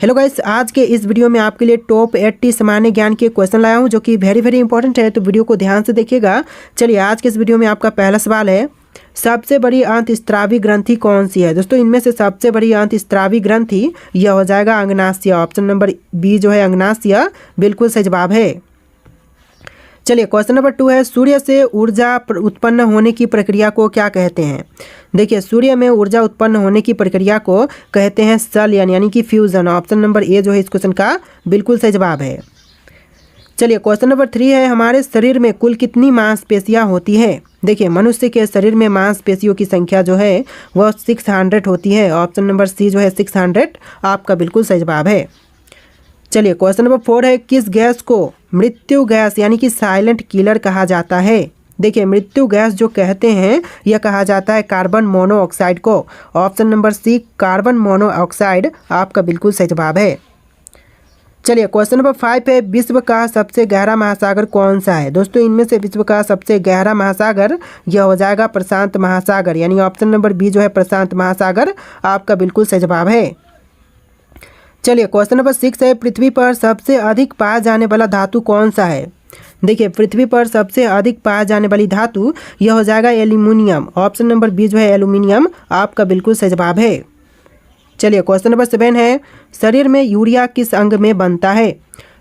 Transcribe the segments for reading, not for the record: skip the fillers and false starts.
Hello guys, आज के इस वीडियो में आपके लिए टॉप 80 सामान्य ज्ञान के क्वेश्चन लाया हूं जो कि वेरी इंपॉर्टेंट है, तो वीडियो को ध्यान से देखिएगा। चलिए, आज के इस वीडियो में आपका पहला सवाल है, सबसे बड़ी अंतःस्रावी ग्रंथि कौन सी है। दोस्तों, इनमें से सबसे बड़ी अंतःस्रावी ग्रंथि यह हो जाएगा अंगनाशय। ऑप्शन नंबर बी जो है अंगनाशय बिल्कुल सही जवाब है। चलिए, क्वेश्चन नंबर 2 है, सूर्य से ऊर्जा उत्पन्न होने की प्रक्रिया को क्या कहते हैं। देखिए, सूर्य में ऊर्जा उत्पन्न होने की प्रक्रिया को कहते हैं संलयन यानी कि फ्यूजन। ऑप्शन नंबर ए जो है इस क्वेश्चन का बिल्कुल सही जवाब है। चलिए, क्वेश्चन नंबर 3 है, हमारे शरीर में कुल कितनी मांसपेशियां होती है। देखिए, मनुष्य के शरीर में मांसपेशियों की संख्या जो है वह 600 होती है। ऑप्शन नंबर सी जो है 600 आपका बिल्कुल सही जवाब है। चलिए, क्वेश्चन नंबर 4 है, किस गैस को मृत्यु गैस यानी कि साइलेंट किलर कहा जाता है। देखिए, मृत्यु गैस जो कहते हैं यह कहा जाता है कार्बन मोनोऑक्साइड को। Option number C carbon monoxide आपका बिल्कुल सही जवाब है। चलिए, क्वेश्चन नंबर 5 है, विश्व का सबसे गहरा महासागर कौन सा है। दोस्तों, इनमें से विश्व का सबसे गहरा महासागर यह हो जाएगा प्रशांत महासागर, यानी ऑप्शन नंबर बी जो है प्रशांत महासागर आपका बिल्कुल सही जवाब है। चलिए, क्वेश्चन नंबर 6 है, पृथ्वी पर सबसे अधिक पाया जाने वाला धातु कौन सा है। देखिए, पृथ्वी पर सबसे अधिक पाया जाने वाली धातु यह हो जाएगा एल्यूमिनियम। ऑप्शन नंबर बी जो है एल्यूमिनियम आपका बिल्कुल सही जवाब है। चलिए, क्वेश्चन नंबर 7 है, शरीर में यूरिया किस अंग में बनता है।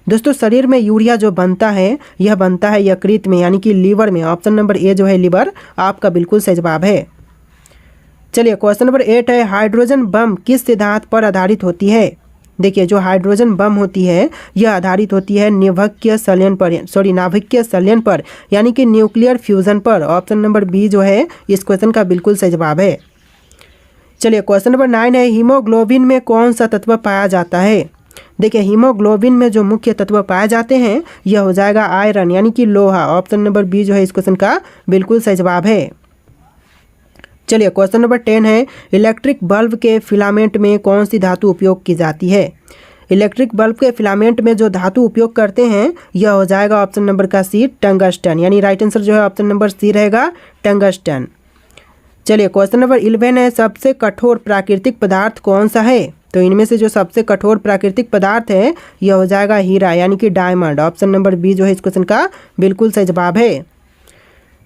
दोस्तों, शरीर में यूरिया जो बनता है यह बनता है यकृत में यानी कि लीवर में। ऑप्शन नंबर ए जो है लीवर आपका बिल्कुल सही जवाब है। चलिए, क्वेश्चन नंबर 8 है, हाइड्रोजन बम किस सिद्धांत पर आधारित होती है। देखिए, जो हाइड्रोजन बम होती है यह आधारित होती है नाभिकीय संलयन पर यानी कि न्यूक्लियर फ्यूजन पर। ऑप्शन नंबर बी जो है इस क्वेश्चन का बिल्कुल सही जवाब है। चलिए, क्वेश्चन नंबर 9 है, हीमोग्लोबिन में कौन सा तत्व पाया जाता है। देखिए, हीमोग्लोबिन में जो मुख्य तत्व पाए जाते हैं यह हो जाएगा आयरन यानी कि लोहा। ऑप्शन नंबर बी जो है इस क्वेश्चन का बिल्कुल सही जवाब है। चलिए, क्वेश्चन नंबर 10 है, इलेक्ट्रिक बल्ब के फिलामेंट में कौन सी धातु उपयोग की जाती है। इलेक्ट्रिक बल्ब के फिलामेंट में जो धातु उपयोग करते हैं यह हो जाएगा ऑप्शन नंबर का सी टंगस्टन, यानी राइट आंसर जो है ऑप्शन नंबर सी रहेगा टंगस्टन। चलिए, क्वेश्चन नंबर 11 है, सबसे कठोर प्राकृतिक पदार्थ कौन सा है। तो इनमें से जो सबसे कठोर प्राकृतिक पदार्थ है यह हो जाएगा हीरा यानी कि डायमंड। ऑप्शन नंबर बी जो है इस क्वेश्चन का बिल्कुल सही जवाब है।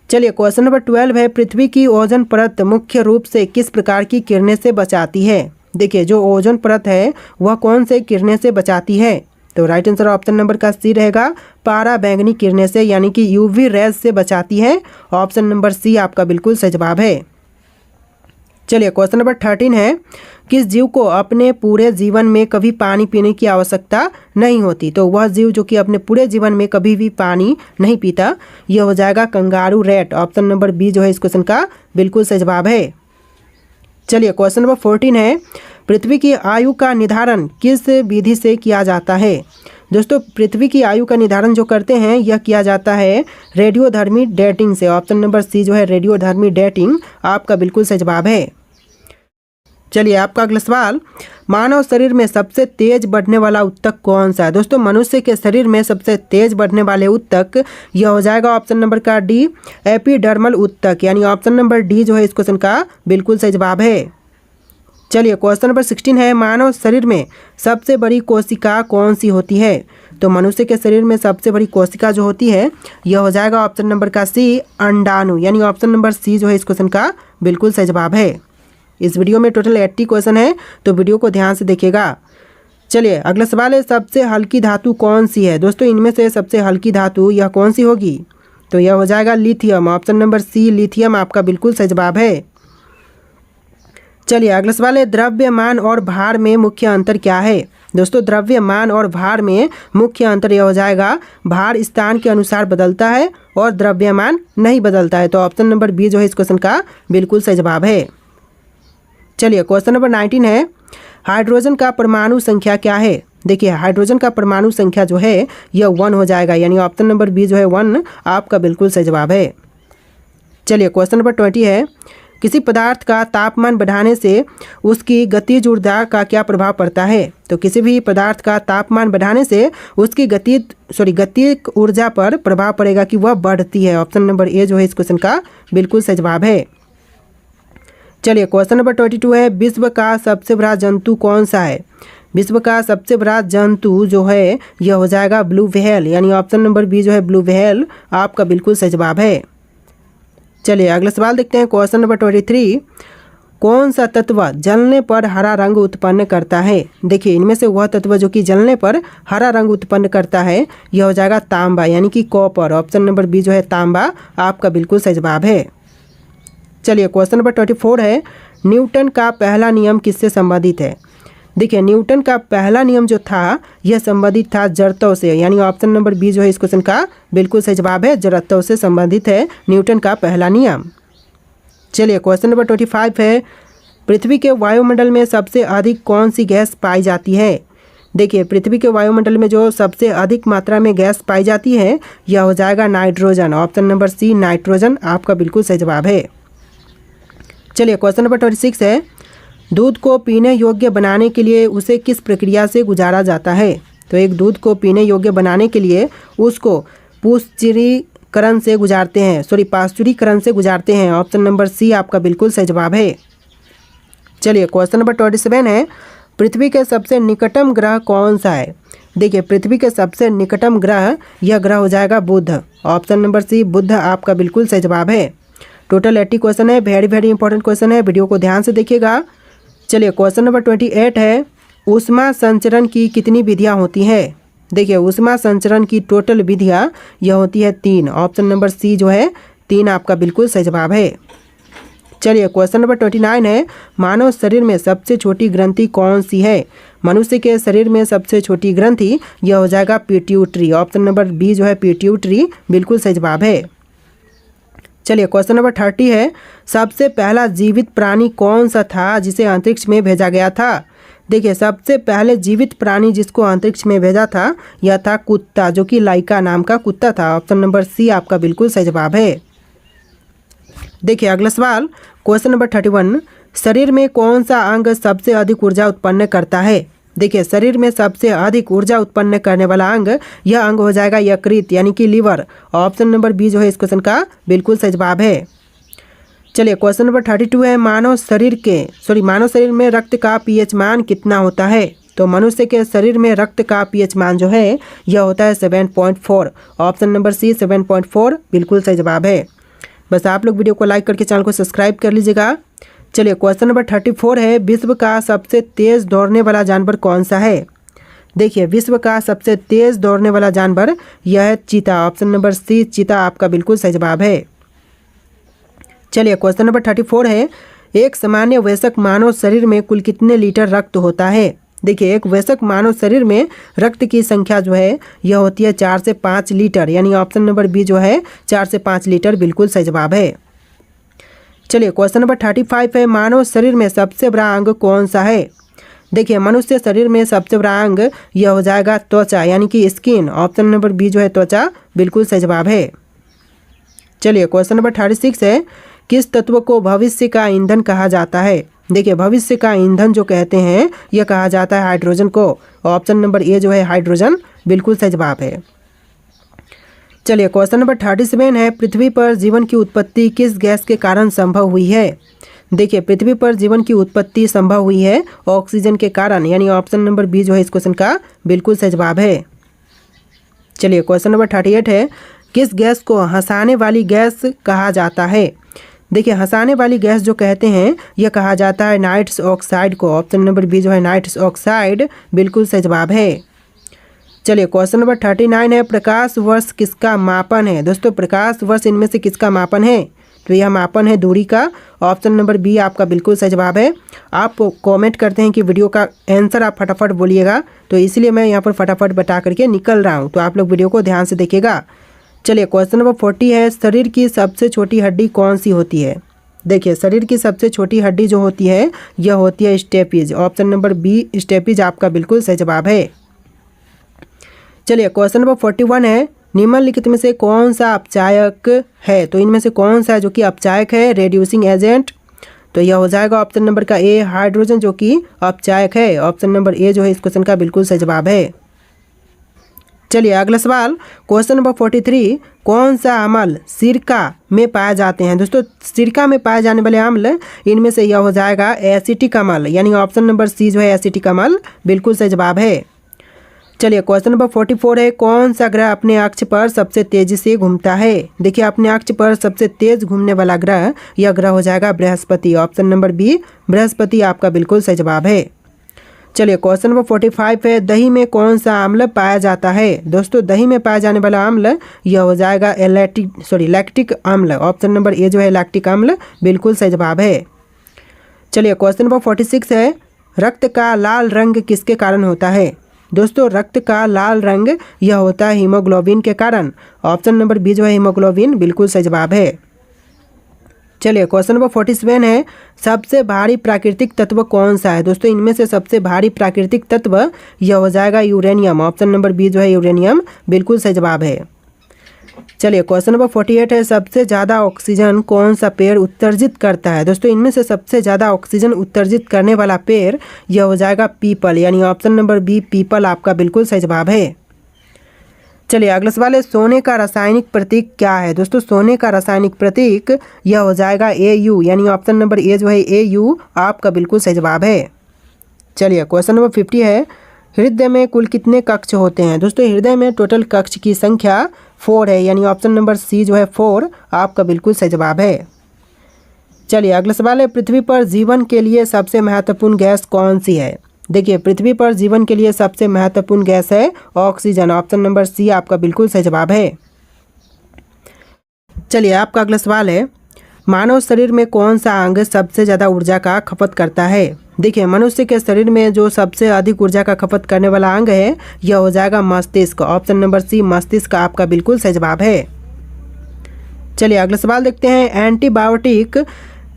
चलिए, क्वेश्चन नंबर 12 है, पृथ्वी की ओजोन परत मुख्य रूप से किस प्रकार की किरणें से बचाती है। देखिए, जो ओजोन परत है वह कौन से किरणें से बचाती है। तो राइट आंसर ऑप्शन नंबर का सी रहेगा पारा बैंगनी किरणें से यानी कि यूवी रेज से बचाती है। ऑप्शन नंबर सी आपका बिल्कुल सही जवाब है। चलिए, क्वेश्चन नंबर 13 है, किस जीव को अपने पूरे जीवन में कभी पानी पीने की आवश्यकता नहीं होती। तो वह जीव जो कि अपने पूरे जीवन में कभी भी पानी नहीं पीता यह हो जाएगा kangaroo rat. Option number B जो है इस क्वेश्चन का बिल्कुल सही जवाब है। चलिए, क्वेश्चन नंबर 14 है, पृथ्वी की आयु का निर्धारण किस विधि से किया जाता है। दोस्तों, पृथ्वी की आयु का निर्धारण जो करते हैं यह किया जाता है रेडियोधर्मी डेटिंग से। ऑप्शन नंबर सी जो है रेडियोधर्मी डेटिंग आपका बिल्कुल सही जवाब है। चलिए, आपका अगला सवाल, मानव शरीर में सबसे तेज बढ़ने वाला उत्तक कौन सा है। दोस्तों, मनुष्य के शरीर में सबसे तेज बढ़ने वाले उत्तक यह हो जाएगा ऑप्शन नंबर का डी एपिडर्मल उत्तक, यानी ऑप्शन नंबर डी जो है इस क्वेश्चन का बिल्कुल सही जवाब है। चलिए, क्वेश्चन नंबर 16 है, मानव शरीर में सबसे बड़ी कोशिका कौन सी होती है। तो मनुष्य के शरीर में सबसे बड़ी कोशिका जो होती है यह हो जाएगा ऑप्शन नंबर का सी अंडाणु, यानी ऑप्शन नंबर सी जो है इस क्वेश्चन का बिल्कुल सही जवाब है। इस वीडियो में टोटल 80 क्वेश्चन है, तो वीडियो को ध्यान से देखिएगा। चलिए, अगला सवाल है, सबसे हल्की धातु कौन सी है। दोस्तों, इनमें से सबसे हल्की धातु यह कौन सी होगी। तो यह हो जाएगा lithium. Option number C lithium आपका बिल्कुल सही जवाब है। चलिए, अगला सवाल है, द्रव्यमान और भार में मुख्य अंतर क्या है। दोस्तों, द्रव्यमान और भार में मुख्य अंतर यह हो जाएगा भार स्थान के अनुसार बदलता है और द्रव्यमान नहीं बदलता है। तो ऑप्शन नंबर बी जो है इस क्वेश्चन का बिल्कुल सही जवाब है। चलिए, क्वेश्चन नंबर 19 है, हाइड्रोजन का परमाणु संख्या क्या है। देखिए, हाइड्रोजन का परमाणु संख्या जो है यह 1 हो जाएगा, यानी ऑप्शन नंबर बी जो है 1 आपका बिल्कुल सही जवाब है। चलिए, क्वेश्चन नंबर 20 है, किसी पदार्थ का तापमान बढ़ाने से उसकी गतिज ऊर्जा का क्या प्रभाव पड़ता है। तो किसी भी पदार्थ का तापमान बढ़ाने से उसकी गतिज ऊर्जा पर प्रभाव पड़ेगा कि वह बढ़ती है। ऑप्शन नंबर ए जो है इस क्वेश्चन का बिल्कुल सही जवाब है। चलिए, क्वेश्चन नंबर 22 है, विश्व का सबसे बड़ा जंतु कौन सा है। विश्व का सबसे बड़ा जंतु जो है यह हो जाएगा ब्लू व्हेल, यानी ऑप्शन नंबर बी जो है ब्लू व्हेल आपका बिल्कुल सही जवाब है। चलिए अगला सवाल देखते हैं। क्वेश्चन नंबर 23, कौन सा तत्व जलने पर हरा रंग उत्पन्न करता है? देखिए इनमें से वह तत्व जो कि जलने पर हरा रंग उत्पन्न करता है यह हो जाएगा तांबा, यानी कि कॉपर। ऑप्शन नंबर बी जो है तांबा आपका बिल्कुल सही जवाब है। चलिए क्वेश्चन नंबर 24 है, न्यूटन का पहला नियम किससे संबंधित है? देखिए न्यूटन का पहला नियम जो था यह संबंधित था जड़त्व से, यानी ऑप्शन नंबर बी जो है इस क्वेश्चन का बिल्कुल सही जवाब है। जड़त्व से संबंधित है न्यूटन का पहला नियम। चलिए क्वेश्चन नंबर 25 है, पृथ्वी के वायुमंडल में सबसे अधिक कौन सी गैस पाई जाती है? देखिए पृथ्वी के वायुमंडल में जो सबसे अधिक मात्रा में गैस पाई जाती है यह हो जाएगा nitrogen. Option number C nitrogen आपका बिल्कुल सही जवाब है। चलिए क्वेश्चन नंबर 26 है, दूध को पीने योग्य बनाने के लिए उसे किस प्रक्रिया से गुजारा जाता है? तो एक दूध को पीने योग्य बनाने के लिए उसको पाश्चुरीकरण से गुजारते हैं। ऑप्शन नंबर सी आपका बिल्कुल सही जवाब है। चलिए क्वेश्चन नंबर 27 है, पृथ्वी के सबसे निकटम ग्रह कौन सा है? देखिए पृथ्वी के सबसे निकटम ग्रह यह ग्रह हो जाएगा बुध। ऑप्शन नंबर सी बुध आपका बिल्कुल सही जवाब है। टोटल 80 क्वेश्चन है, वेरी इंपॉर्टेंट क्वेश्चन है, वीडियो को ध्यान से देखिएगा। चलिए क्वेश्चन नंबर 28 है, ऊष्मा संचरण की कितनी विधियां होती हैं? देखिए ऊष्मा संचरण की टोटल विधियां यह होती है 3। ऑप्शन नंबर सी जो है 3 आपका बिल्कुल सही जवाब है। चलिए क्वेश्चन नंबर 29 है, मानव शरीर में सबसे छोटी ग्रंथि कौन सी है? मनुष्य के शरीर में सबसे छोटी ग्रंथि यह हो जाएगा पिट्यूटरी। ऑप्शन नंबर बी जो है पिट्यूटरी बिल्कुल सही जवाब है। चलिए क्वेश्चन नंबर 30 है, सबसे पहला जीवित प्राणी कौन सा था जिसे अंतरिक्ष में भेजा गया था? देखिए सबसे पहले जीवित प्राणी जिसको अंतरिक्ष में भेजा था यह था कुत्ता, जो कि लाइका नाम का कुत्ता था। ऑप्शन नंबर सी आपका बिल्कुल सही जवाब है। देखिए अगला सवाल क्वेश्चन नंबर 31, शरीर में कौन सा अंग सबसे अधिक ऊर्जा उत्पन्न करता है? देखिए शरीर में सबसे अधिक ऊर्जा उत्पन्न करने वाला अंग यह अंग हो जाएगा यकृत, यानी कि लीवर। ऑप्शन नंबर बी जो है इस क्वेश्चन का बिल्कुल सही जवाब है। चलिए क्वेश्चन नंबर 32 है, मानव शरीर में रक्त का पीएच मान कितना होता है? तो मनुष्य के शरीर में रक्त का पीएच मान जो है यह होता है 7.4। ऑप्शन नंबर सी 7.4 बिल्कुल सही जवाब है। बस आप लोग वीडियो को लाइक करके चैनल को सब्सक्राइब कर लीजिएगा। चलिए क्वेश्चन नंबर 34 है, विश्व का सबसे तेज दौड़ने वाला जानवर कौन सा है? देखिए विश्व का सबसे तेज दौड़ने वाला जानवर यह है चीता। ऑप्शन नंबर सी चीता आपका बिल्कुल सही जवाब है। चलिए क्वेश्चन नंबर 34 है, एक सामान्य वयस्क मानव शरीर में कुल कितने लीटर रक्त होता है? देखिए एक वयस्क मानव शरीर में रक्त की संख्या जो है यह होती है 4 से 5 लीटर, यानी ऑप्शन नंबर बी जो है 4 से 5 लीटर बिल्कुल सही जवाब है। चलिए क्वेश्चन नंबर 35 है, मानव शरीर में सबसे बड़ा अंग कौन सा है? देखिए मनुष्य शरीर में सबसे बड़ा अंग यह हो जाएगा त्वचा, यानी कि स्किन। ऑप्शन नंबर बी जो है त्वचा बिल्कुल सही जवाब है। चलिए क्वेश्चन नंबर 36 है, किस तत्व को भविष्य का ईंधन कहा जाता है? देखिए भविष्य का ईंधन जो कहते हैं यह कहा जाता है हाइड्रोजन को। ऑप्शन नंबर ए जो है हाइड्रोजन बिल्कुल सही जवाब है। चलिए क्वेश्चन नंबर 37 है, पृथ्वी पर जीवन की उत्पत्ति किस गैस के कारण संभव हुई है? देखिए पृथ्वी पर जीवन की उत्पत्ति संभव हुई है ऑक्सीजन के कारण, यानी ऑप्शन नंबर बी जो है इस क्वेश्चन का बिल्कुल सही जवाब है। चलिए क्वेश्चन नंबर 38 है, किस गैस को हंसाने वाली गैस कहा जाता है? देखिए हंसाने वाली गैस जो कहते हैं यह कहा जाता है नाइट्रस ऑक्साइड को। ऑप्शन नंबर बी जो है नाइट्रस ऑक्साइड बिल्कुल सही जवाब है। चलिए क्वेश्चन नंबर 39 है, प्रकाश वर्ष किसका मापन है? दोस्तों प्रकाश वर्ष इनमें से किसका मापन है? तो यह मापन है दूरी का। ऑप्शन नंबर बी आपका बिल्कुल सही जवाब है। आप कमेंट करते हैं कि वीडियो का आंसर आप फटाफट बोलिएगा, तो इसलिए मैं यहाँ पर फटाफट बता करके निकल रहा हूँ, तो आप लोग वीडियो को ध्यान से देखिएगा। चलिए क्वेश्चन नंबर 40 है, शरीर की सबसे छोटी हड्डी कौन सी होती है? देखिए शरीर की सबसे छोटी हड्डी जो होती है यह होती है steppes. Option number B steppes आपका बिल्कुल सही जवाब है। चलिए क्वेश्चन नंबर 41 है, निम्नलिखित में से कौन सा अपचायक है? तो इनमें से कौन सा जो कि अपचायक है रेड्यूसिंग एजेंट? तो यह हो जाएगा ऑप्शन नंबर का ए हाइड्रोजन जो कि अपचायक है। ऑप्शन नंबर ए जो है इस क्वेश्चन का बिल्कुल सही जवाब है। चलिए अगला सवाल, क्वेश्चन नंबर 43, कौन सा अम्ल सिरका में पाए जाते हैं। दोस्तों सिरका में पाए जाने वाले अम्ल इनमें से यह हो जाएगा एसिटिक अम्ल, यानी ऑप्शन नंबर सी जो है एसिटिक अम्ल बिल्कुल सही जवाब है। चलिए क्वेश्चन नंबर 44 है, कौन सा ग्रह अपने अक्ष पर सबसे तेजी से घूमता है। देखिए अपने अक्ष पर सबसे तेज घूमने वाला ग्रह, यह ग्रह हो जाएगा बृहस्पति, ऑप्शन नंबर बी बृहस्पति आपका बिल्कुल सही जवाब है। चलिए क्वेश्चन नंबर 45 है, दही में कौन सा अम्ल पाया जाता है। दोस्तों दही में पाया जाने वाला अम्ल यह हो जाएगा लैक्टिक अम्ल, ऑप्शन नंबर ए जो है लैक्टिक अम्ल बिल्कुल सही जवाब है। चलिए क्वेश्चन नंबर 46 है, रक्त का लाल रंग किसके कारण होता है। दोस्तों रक्त का लाल रंग यह होता है हीमोग्लोबिन के कारण, ऑप्शन नंबर बी जो है हीमोग्लोबिन बिल्कुल सही जवाब है। चलिए क्वेश्चन नंबर 47 है, सबसे भारी प्राकृतिक तत्व कौन सा है। दोस्तों इनमें से सबसे भारी प्राकृतिक तत्व यह हो जाएगा यूरेनियम, ऑप्शन नंबर बी जो है यूरेनियम बिल्कुल सही जवाब है। चलिए क्वेश्चन नंबर 48 है, सबसे ज़्यादा ऑक्सीजन कौन सा पेड़ उत्सर्जित करता है। दोस्तों इनमें से सबसे ज़्यादा ऑक्सीजन उत्सर्जित करने वाला पेड़ यह हो जाएगा पीपल, यानी ऑप्शन नंबर बी पीपल आपका बिल्कुल सही जवाब है। चलिए अगला सवाल है, सोने का रासायनिक प्रतीक क्या है। दोस्तों सोने का रासायनिक प्रतीक यह हो जाएगा AU, यानी ऑप्शन नंबर ए जो है AU आपका बिल्कुल सही जवाब है। चलिए क्वेश्चन नंबर 50 है, हृदय में कुल कितने कक्ष होते हैं। दोस्तों हृदय में टोटल कक्ष की संख्या 4 है, यानी ऑप्शन नंबर सी जो है 4 आपका बिल्कुल सही जवाब है। चलिए अगला सवाल है, पृथ्वी पर जीवन के लिए सबसे महत्वपूर्ण गैस कौन सी है। देखिए पृथ्वी पर जीवन के लिए सबसे महत्वपूर्ण गैस है ऑक्सीजन, ऑप्शन नंबर सी आपका बिल्कुल सही जवाब है। चलिए आपका अगला सवाल है, मानव शरीर में कौन सा अंग सबसे ज़्यादा ऊर्जा का खपत करता है। देखिए मनुष्य के शरीर में जो सबसे अधिक ऊर्जा का खपत करने वाला अंग है यह हो जाएगा मस्तिष्क, ऑप्शन नंबर सी मस्तिष्क आपका बिल्कुल सही जवाब है। चलिए अगला सवाल देखते हैं, एंटीबायोटिक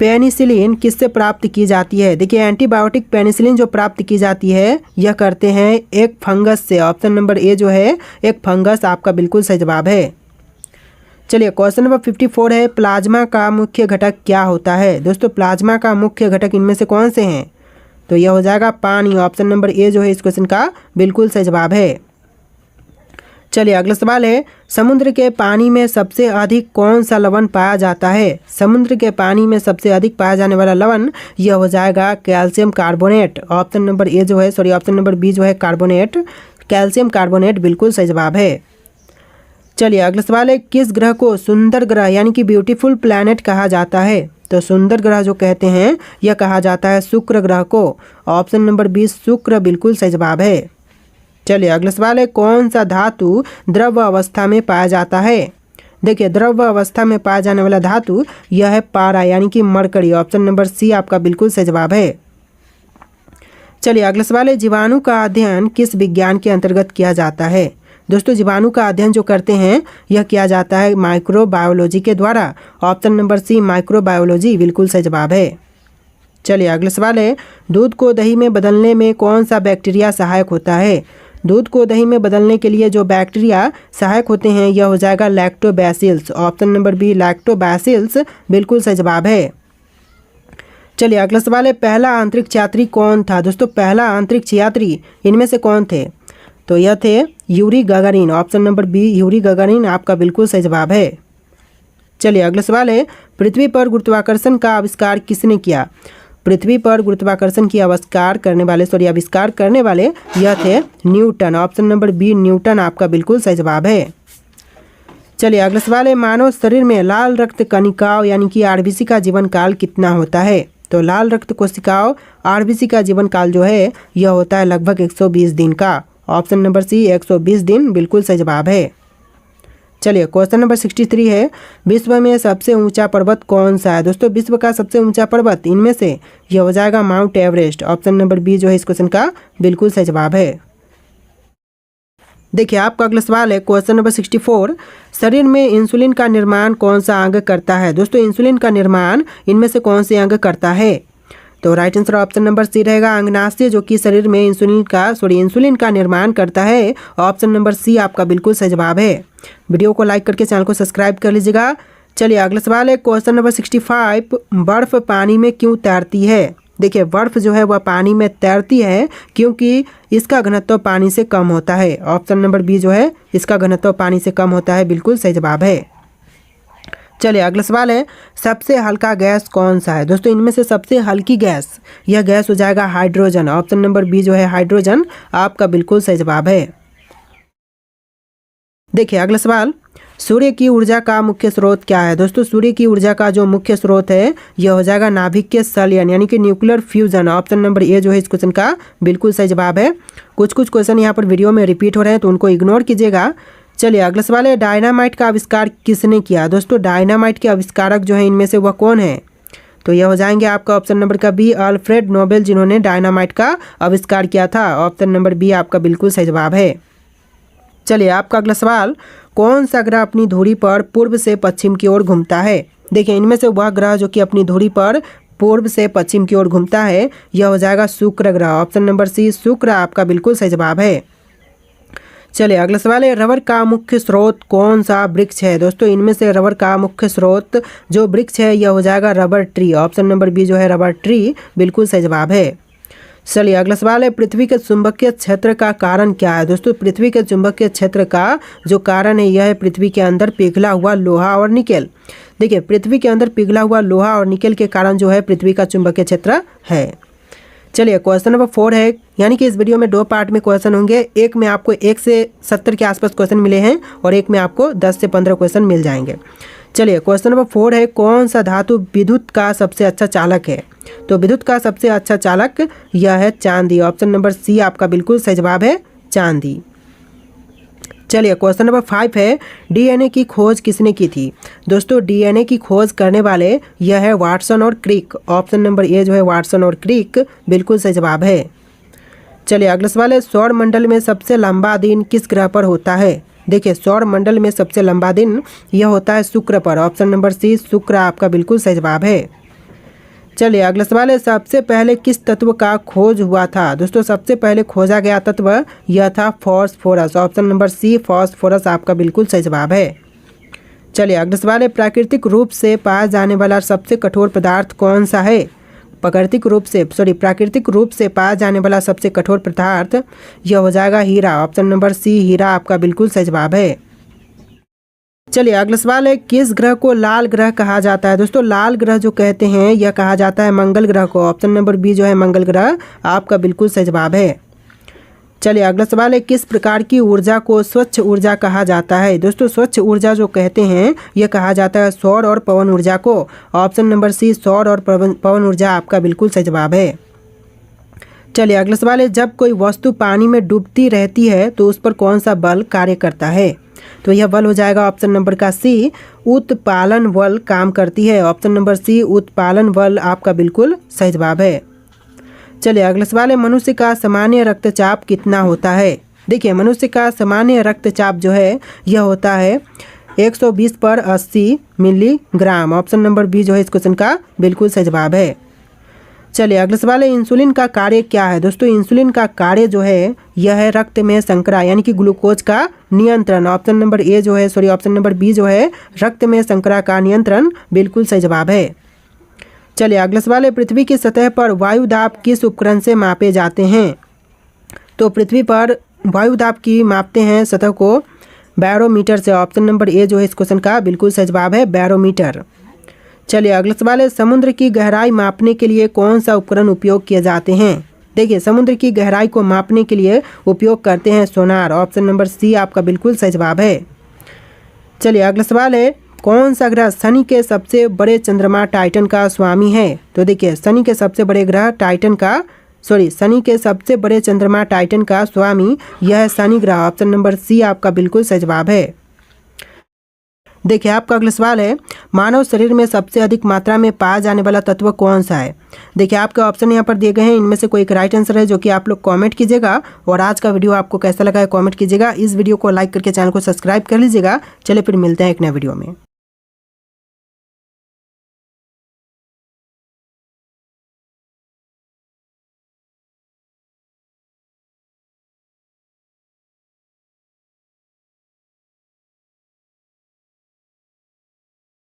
पेनिसिलिन किससे प्राप्त की जाती है। देखिए एंटीबायोटिक पेनिसिलिन जो प्राप्त की जाती है यह करते हैं एक फंगस से, ऑप्शन नंबर ए जो है एक फंगस आपका बिल्कुल सही जवाब है। चलिए क्वेश्चन नंबर 54 है, प्लाज्मा का मुख्य घटक क्या होता है। दोस्तों प्लाज्मा का मुख्य घटक इनमें से कौन से हैं, तो यह हो जाएगा पानी, ऑप्शन नंबर ए जो है इस क्वेश्चन का बिल्कुल सही जवाब है। चलिए अगला सवाल है, समुद्र के पानी में सबसे अधिक कौन सा लवण पाया जाता है। समुद्र के पानी में सबसे अधिक पाया जाने वाला लवण यह हो जाएगा calcium carbonate, option number A जो है ऑप्शन नंबर बी जो है कार्बोनेट, कैल्शियम कार्बोनेट बिल्कुल सही जवाब है। चलिए अगला सवाल है, किस ग्रह को सुंदर ग्रह यानी कि ब्यूटीफुल प्लैनेट कहा जाता है। तो सुंदर ग्रह जो कहते हैं यह कहा जाता है शुक्र ग्रह को, ऑप्शन नंबर 20 शुक्र बिल्कुल सही जवाब है। चलिए अगला सवाल है, कौन सा धातु द्रव अवस्था में पाया जाता है। देखिए द्रव अवस्था में पाया जाने वाला धातु यह है पारा यानी कि मरकरी, ऑप्शन नंबर सी आपका बिल्कुल सही जवाब है। चलिए अगला सवाल है, जीवाणु का अध्ययन किस विज्ञान के अंतर्गत किया जाता है। दोस्तों जीवाणु का अध्ययन जो करते हैं यह किया जाता है माइक्रोबायोलॉजी के द्वारा, ऑप्शन नंबर सी माइक्रोबायोलॉजी बिल्कुल सही जवाब है। चलिए अगला सवाल है, दूध को दही में बदलने में कौन सा बैक्टीरिया सहायक होता है। दूध को दही में बदलने के लिए जो बैक्टीरिया सहायक होते हैं यह हो जाएगा लैक्टोबैसिल्स, ऑप्शन नंबर बी लैक्टोबैसिल्स बिल्कुल सही जवाब है। चलिए अगला सवाल है, पहला अंतरिक्ष यात्री कौन था। दोस्तों पहला अंतरिक्ष यात्री इनमें से कौन थे, तो यह थे Yuri Gagarin, option number B Yuri Gagarin आपका बिल्कुल सही जवाब है। चलिए अगला सवाल है, पृथ्वी पर गुरुत्वाकर्षण का आविष्कार किसने किया। पृथ्वी पर गुरुत्वाकर्षण की आविष्कार करने वाले यह थे Newton, option number B Newton आपका बिल्कुल सही जवाब है। चलिए अगला सवाल है, मानव शरीर में लाल रक्त कणिकाओं यानी कि RBC का जीवन काल कितना होता है। तो लाल रक्त कोशिकाओं RBC का जीवन काल जो है यह होता है लगभग 120 दिन का, ऑप्शन नंबर सी 120 दिन बिल्कुल सही जवाब है। चलिए क्वेश्चन नंबर 63 है, विश्व में सबसे ऊंचा पर्वत कौन सा है। दोस्तों विश्व का सबसे ऊंचा पर्वत इनमें से यह हो जाएगा Mount Everest, option number B जो है इस क्वेश्चन का बिल्कुल सही जवाब है। देखिए आपका अगला सवाल है, क्वेश्चन नंबर 64, शरीर में इंसुलिन का निर्माण कौन सा अंग करता है। दोस्तों इंसुलिन का निर्माण इनमें से कौन से अंग करता है, तो right answer option number C रहेगा अंगनाशय, जो कि शरीर में इंसुलिन का निर्माण करता है, ऑप्शन नंबर सी आपका बिल्कुल सही जवाब है। वीडियो को लाइक करके चैनल को सब्सक्राइब कर लीजिएगा। चलिए अगला सवाल है, क्वेश्चन नंबर 65, बर्फ पानी में क्यों तैरती है। देखिए बर्फ़ जो है वह पानी में तैरती है क्योंकि इसका घनत्व पानी से कम होता है। ऑप्शन नंबर बी जो है इसका घनत्व पानी से कम होता है, बिल्कुल सही जवाब है। चलिए अगला सवाल है, सबसे हल्का गैस कौन सा है? दोस्तों इनमें से सबसे हल्की गैस, यह गैस हो जाएगा हाइड्रोजन। ऑप्शन नंबर बी जो है हाइड्रोजन आपका बिल्कुल सही जवाब है। देखिए अगला सवाल, सूर्य की ऊर्जा का मुख्य स्रोत क्या है? दोस्तों सूर्य की ऊर्जा का जो मुख्य स्रोत है यह हो जाएगा नाभिकीय संलयन यानी कि nuclear fusion. Option number A जो है इस क्वेश्चन का बिल्कुल सही जवाब है। कुछ क्वेश्चन यहाँ पर वीडियो में रिपीट हो रहे हैं तो उनको इग्नोर कीजिएगा। चलिए अगला सवाल है, डायनामाइट का आविष्कार किसने किया? दोस्तों डायनामाइट के आविष्कारक जो है इनमें से वह कौन है? तो यह हो जाएंगे आपका ऑप्शन नंबर का बी, अल्फ्रेड नोबेल, जिन्होंने डायनामाइट का आविष्कार किया था। ऑप्शन नंबर बी आपका बिल्कुल सही जवाब है। चलिए आपका अगला सवाल, कौन सा ग्रह अपनी धुरी पर पूर्व से पश्चिम की ओर घूमता है? देखिए इनमें से वह ग्रह जो कि अपनी धुरी पर पूर्व से पश्चिम की ओर घूमता है यह हो जाएगा शुक्र ग्रह। ऑप्शन नंबर सी शुक्र आपका बिल्कुल सही जवाब है। चलिए अगला सवाल है, रबर का मुख्य स्रोत कौन सा वृक्ष है? दोस्तों इनमें से रबर का मुख्य स्रोत जो वृक्ष है यह हो जाएगा rubber tree. Option number B जो है रबर ट्री बिल्कुल सही जवाब है। चलिए अगला सवाल है, पृथ्वी के चुंबकीय क्षेत्र का कारण क्या है? दोस्तों पृथ्वी के चुंबकीय क्षेत्र का जो कारण है यह है पृथ्वी के अंदर पिघला हुआ लोहा और निकेल। देखिए पृथ्वी के अंदर पिघला हुआ लोहा और निकेल के कारण जो है पृथ्वी का चुंबकीय क्षेत्र है। चलिए क्वेश्चन नंबर 4 है, यानी कि इस वीडियो में 2 पार्ट में क्वेश्चन होंगे। एक में आपको 1 से 70 के आसपास क्वेश्चन मिले हैं और एक में आपको 10 से 15 क्वेश्चन मिल जाएंगे। चलिए क्वेश्चन नंबर 4 है, कौन सा धातु विद्युत का सबसे अच्छा चालक है? तो विद्युत का सबसे अच्छा चालक यह है चांदी। ऑप्शन नंबर सी आपका बिल्कुल सही जवाब है चांदी। चलिए क्वेश्चन नंबर 5 है, डीएनए की खोज किसने की थी? दोस्तों डीएनए की खोज करने वाले यह है वाटसन और क्रिक। ऑप्शन नंबर ए जो है वाटसन और क्रिक बिल्कुल सही जवाब है। चलिए अगला सवाल है, सौर मंडल में सबसे लंबा दिन किस ग्रह पर होता है? देखिए सौर मंडल में सबसे लंबा दिन यह होता है शुक्र पर। ऑप्शन नंबर सी शुक्र आपका बिल्कुल सही जवाब है। चलिए अगला सवाल है, सबसे पहले किस तत्व का खोज हुआ था? दोस्तों सबसे पहले खोजा गया तत्व यह था phosphorus. Option number C phosphorus आपका बिल्कुल सही जवाब है। चलिए अगला सवाल है, प्राकृतिक रूप से पाया जाने वाला सबसे कठोर पदार्थ कौन सा है? प्राकृतिक रूप से पाया जाने वाला सबसे कठोर पदार्थ यह हो जाएगा हीरा। ऑप्शन नंबर सी हीरा आपका बिल्कुल सही जवाब है। चलिए अगला सवाल है, किस ग्रह को लाल ग्रह कहा जाता है? दोस्तों लाल ग्रह जो कहते हैं यह कहा जाता है मंगल ग्रह को। ऑप्शन नंबर बी जो है मंगल ग्रह आपका बिल्कुल सही जवाब है। चलिए अगला सवाल है, किस प्रकार की ऊर्जा को स्वच्छ ऊर्जा कहा जाता है? दोस्तों स्वच्छ ऊर्जा जो कहते हैं यह कहा जाता है सौर और पवन ऊर्जा को। ऑप्शन नंबर सी सौर और पवन ऊर्जा आपका बिल्कुल सही जवाब है। चलिए अगला सवाल है, जब कोई वस्तु पानी में डूबती रहती है तो उस पर कौन सा बल कार्य करता है? तो यह बल हो जाएगा ऑप्शन नंबर का सी उत्प्लावन बल काम करती है। ऑप्शन नंबर सी उत्प्लावन बल आपका बिल्कुल सही जवाब है। चलिए अगला सवाल है, मनुष्य का सामान्य रक्तचाप कितना होता है? देखिए मनुष्य का सामान्य रक्तचाप जो है यह होता है 120/80 मिलीग्राम। ऑप्शन नंबर बी जो है इस क्वेश्चन का बिल्कुल सही जवाब है। चलिए अगला सवाल है, इंसुलिन का कार्य क्या है? दोस्तों इंसुलिन का कार्य जो है यह है रक्त में शर्करा यानी कि ग्लूकोज का नियंत्रण। ऑप्शन नंबर बी जो है रक्त में शर्करा का नियंत्रण बिल्कुल सही जवाब है। चलिए अगला सवाल है, पृथ्वी की सतह पर वायु दाब किस उपकरण से मापे जाते हैं? तो पृथ्वी पर वायु दाब की मापते हैं सतह को बैरोमीटर से। ऑप्शन नंबर ए जो है इस क्वेश्चन का बिल्कुल सही जवाब है बैरोमीटर। चलिए अगला सवाल है, समुद्र की गहराई मापने के लिए कौन सा उपकरण उपयोग किए जाते हैं? देखिए समुद्र की गहराई को मापने के लिए उपयोग करते हैं सोनार। ऑप्शन नंबर सी आपका बिल्कुल सही जवाब है। चलिए अगला सवाल है, कौन सा ग्रह शनि के सबसे बड़े चंद्रमा टाइटन का स्वामी है? तो देखिए शनि के सबसे बड़े चंद्रमा टाइटन का स्वामी यह है शनि ग्रह। ऑप्शन नंबर सी आपका बिल्कुल सही जवाब है। देखिए आपका अगला सवाल है, मानव शरीर में सबसे अधिक मात्रा में पाया जाने वाला तत्व कौन सा है? देखिए आपके ऑप्शन यहाँ पर दिए गए हैं, इनमें से कोई एक राइट आंसर है जो कि आप लोग कमेंट कीजिएगा। और आज का वीडियो आपको कैसा लगा है कमेंट कीजिएगा। इस वीडियो को लाइक करके चैनल को सब्सक्राइब कर लीजिएगा। चलिए फिर मिलते हैं एक नए वीडियो में।